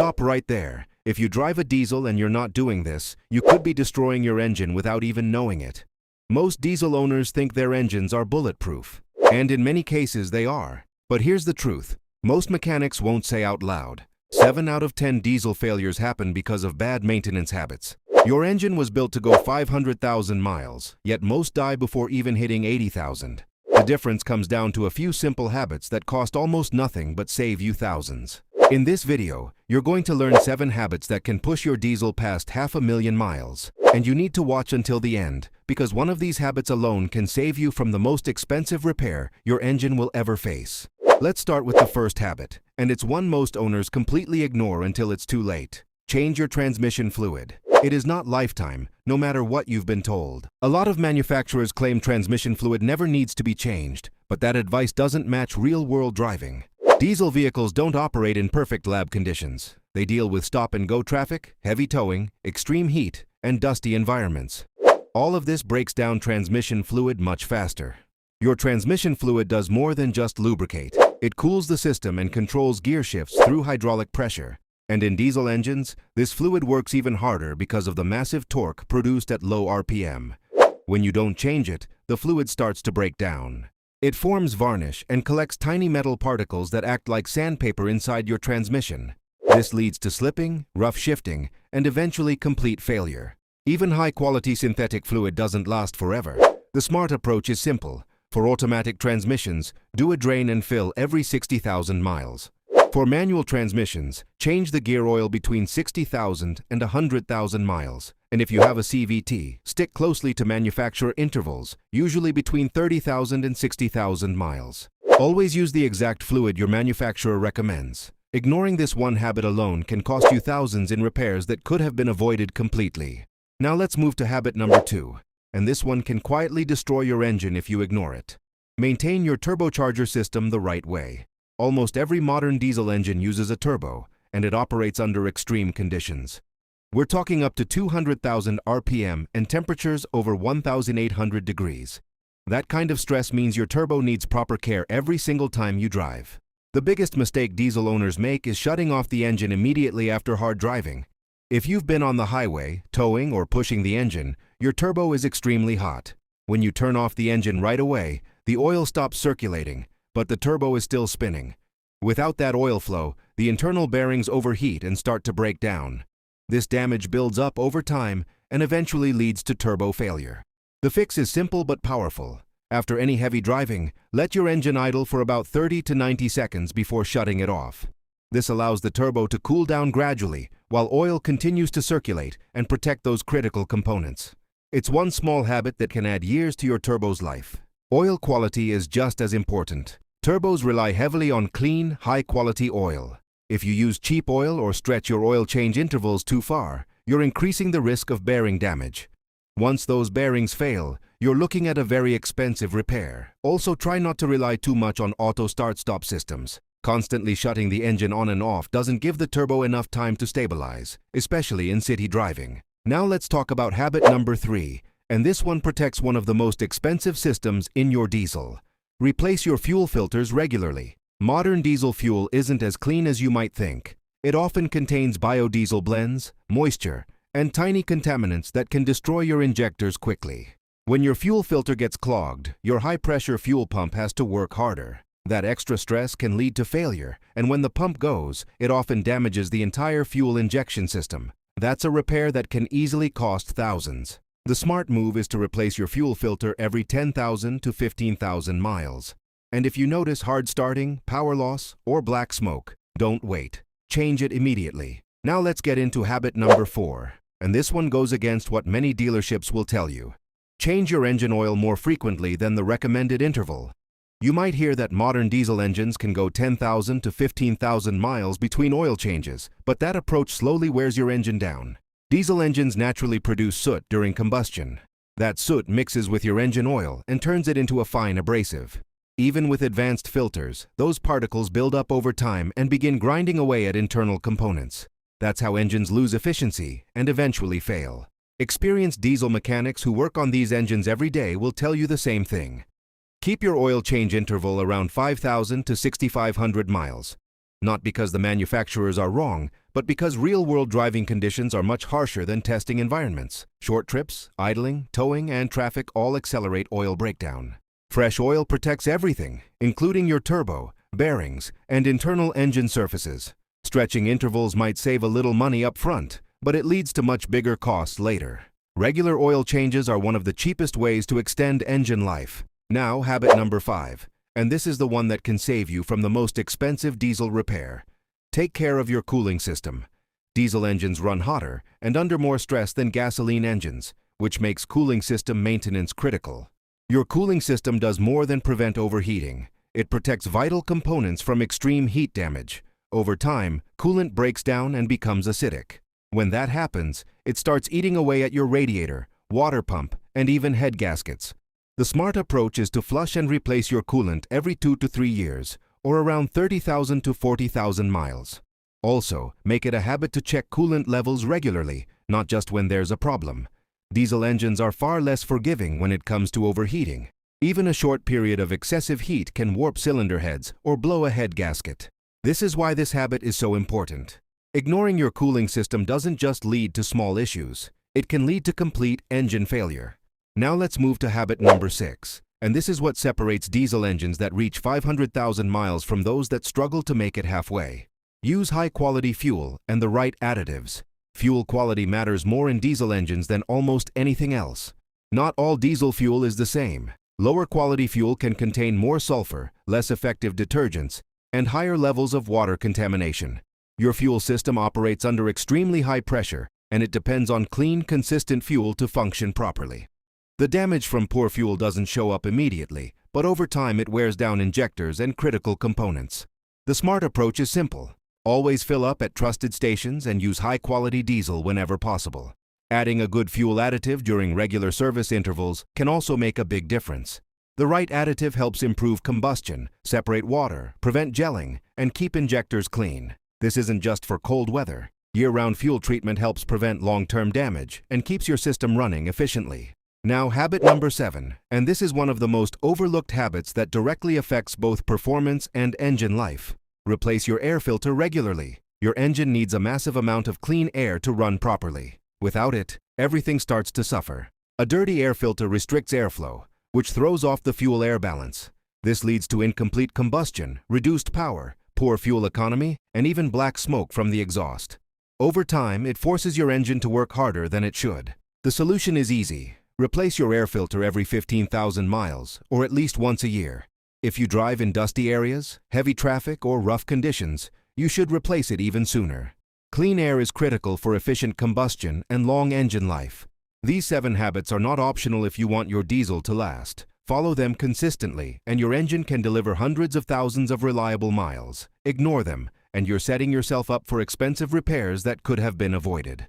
stop right there. If you drive a diesel and you're not doing this, you could be destroying your engine without even knowing it. Most diesel owners think their engines are bulletproof, and in many cases they are. But here's the truth. Most mechanics won't say out loud. 7 out of 10 diesel failures happen because of bad maintenance habits. Your engine was built to go 500,000 miles, yet most die before even hitting 80,000. The difference comes down to a few simple habits that cost almost nothing but save you thousands. In this video, you're going to learn 7 habits that can push your diesel past 500,000 miles. And you need to watch until the end, because one of these habits alone can save you from the most expensive repair your engine will ever face. Let's start with the first habit, and it's one most owners completely ignore until it's too late. Change your transmission fluid. It is not lifetime, no matter what you've been told. A lot of manufacturers claim transmission fluid never needs to be changed, but that advice doesn't match real-world driving. Diesel vehicles don't operate in perfect lab conditions. They deal with stop-and-go traffic, heavy towing, extreme heat, and dusty environments. All of this breaks down transmission fluid much faster. Your transmission fluid does more than just lubricate. It cools the system and controls gear shifts through hydraulic pressure. And in diesel engines, this fluid works even harder because of the massive torque produced at low RPM. When you don't change it, the fluid starts to break down. It forms varnish and collects tiny metal particles that act like sandpaper inside your transmission. This leads to slipping, rough shifting, and eventually complete failure. Even high-quality synthetic fluid doesn't last forever. The smart approach is simple. For automatic transmissions, do a drain and fill every 60,000 miles. For manual transmissions, change the gear oil between 60,000 and 100,000 miles. And if you have a CVT, stick closely to manufacturer intervals, usually between 30,000 and 60,000 miles. Always use the exact fluid your manufacturer recommends. Ignoring this one habit alone can cost you thousands in repairs that could have been avoided completely. Now let's move to habit number 2. And this one can quietly destroy your engine if you ignore it. Maintain your turbocharger system the right way. Almost every modern diesel engine uses a turbo, and it operates under extreme conditions. We're talking up to 200,000 RPM and temperatures over 1,800 degrees. That kind of stress means your turbo needs proper care every single time you drive. The biggest mistake diesel owners make is shutting off the engine immediately after hard driving. If you've been on the highway, towing or pushing the engine, your turbo is extremely hot. When you turn off the engine right away, the oil stops circulating, but the turbo is still spinning. Without that oil flow, the internal bearings overheat and start to break down. This damage builds up over time and eventually leads to turbo failure. The fix is simple but powerful. After any heavy driving, let your engine idle for about 30 to 90 seconds before shutting it off. This allows the turbo to cool down gradually while oil continues to circulate and protect those critical components. It's one small habit that can add years to your turbo's life. Oil quality is just as important. Turbos rely heavily on clean, high-quality oil. If you use cheap oil or stretch your oil change intervals too far, you're increasing the risk of bearing damage. Once those bearings fail, you're looking at a very expensive repair. Also, try not to rely too much on auto start-stop systems. Constantly shutting the engine on and off doesn't give the turbo enough time to stabilize, especially in city driving. Now let's talk about habit number 3, and this one protects one of the most expensive systems in your diesel. Replace your fuel filters regularly. Modern diesel fuel isn't as clean as you might think. It often contains biodiesel blends, moisture, and tiny contaminants that can destroy your injectors quickly. When your fuel filter gets clogged, your high-pressure fuel pump has to work harder. That extra stress can lead to failure, and when the pump goes, it often damages the entire fuel injection system. That's a repair that can easily cost thousands. The smart move is to replace your fuel filter every 10,000 to 15,000 miles. And if you notice hard starting, power loss, or black smoke, don't wait. Change it immediately. Now let's get into habit number 4. And this one goes against what many dealerships will tell you. Change your engine oil more frequently than the recommended interval. You might hear that modern diesel engines can go 10,000 to 15,000 miles between oil changes, but that approach slowly wears your engine down. Diesel engines naturally produce soot during combustion. That soot mixes with your engine oil and turns it into a fine abrasive. Even with advanced filters, those particles build up over time and begin grinding away at internal components. That's how engines lose efficiency and eventually fail. Experienced diesel mechanics who work on these engines every day will tell you the same thing. Keep your oil change interval around 5,000 to 6,500 miles. Not because the manufacturers are wrong, but because real-world driving conditions are much harsher than testing environments. Short trips, idling, towing, and traffic all accelerate oil breakdown. Fresh oil protects everything, including your turbo, bearings, and internal engine surfaces. Stretching intervals might save a little money up front, but it leads to much bigger costs later. Regular oil changes are one of the cheapest ways to extend engine life. Now, habit number 5, and this is the one that can save you from the most expensive diesel repair. Take care of your cooling system. Diesel engines run hotter and under more stress than gasoline engines, which makes cooling system maintenance critical. Your cooling system does more than prevent overheating. It protects vital components from extreme heat damage. Over time, coolant breaks down and becomes acidic. When that happens, it starts eating away at your radiator, water pump, and even head gaskets. The smart approach is to flush and replace your coolant every 2 to 3 years, or around 30,000 to 40,000 miles. Also, make it a habit to check coolant levels regularly, not just when there's a problem. Diesel engines are far less forgiving when it comes to overheating. Even a short period of excessive heat can warp cylinder heads or blow a head gasket. This is why this habit is so important. Ignoring your cooling system doesn't just lead to small issues. It can lead to complete engine failure. Now let's move to habit number 6. And this is what separates diesel engines that reach 500,000 miles from those that struggle to make it halfway. Use high-quality fuel and the right additives. Fuel quality matters more in diesel engines than almost anything else. Not all diesel fuel is the same. Lower quality fuel can contain more sulfur, less effective detergents, and higher levels of water contamination. Your fuel system operates under extremely high pressure, and it depends on clean, consistent fuel to function properly. The damage from poor fuel doesn't show up immediately, but over time it wears down injectors and critical components. The smart approach is simple. Always fill up at trusted stations and use high-quality diesel whenever possible. Adding a good fuel additive during regular service intervals can also make a big difference. The right additive helps improve combustion, separate water, prevent gelling, and keep injectors clean. This isn't just for cold weather. Year-round fuel treatment helps prevent long-term damage and keeps your system running efficiently. Now, habit number 7, and this is one of the most overlooked habits that directly affects both performance and engine life. Replace your air filter regularly. Your engine needs a massive amount of clean air to run properly. Without it, everything starts to suffer. A dirty air filter restricts airflow, which throws off the fuel-air balance. This leads to incomplete combustion, reduced power, poor fuel economy, and even black smoke from the exhaust. Over time, it forces your engine to work harder than it should. The solution is easy. Replace your air filter every 15,000 miles, or at least once a year. If you drive in dusty areas, heavy traffic, or rough conditions, you should replace it even sooner. Clean air is critical for efficient combustion and long engine life. These 7 habits are not optional if you want your diesel to last. Follow them consistently, and your engine can deliver hundreds of thousands of reliable miles. Ignore them, and you're setting yourself up for expensive repairs that could have been avoided.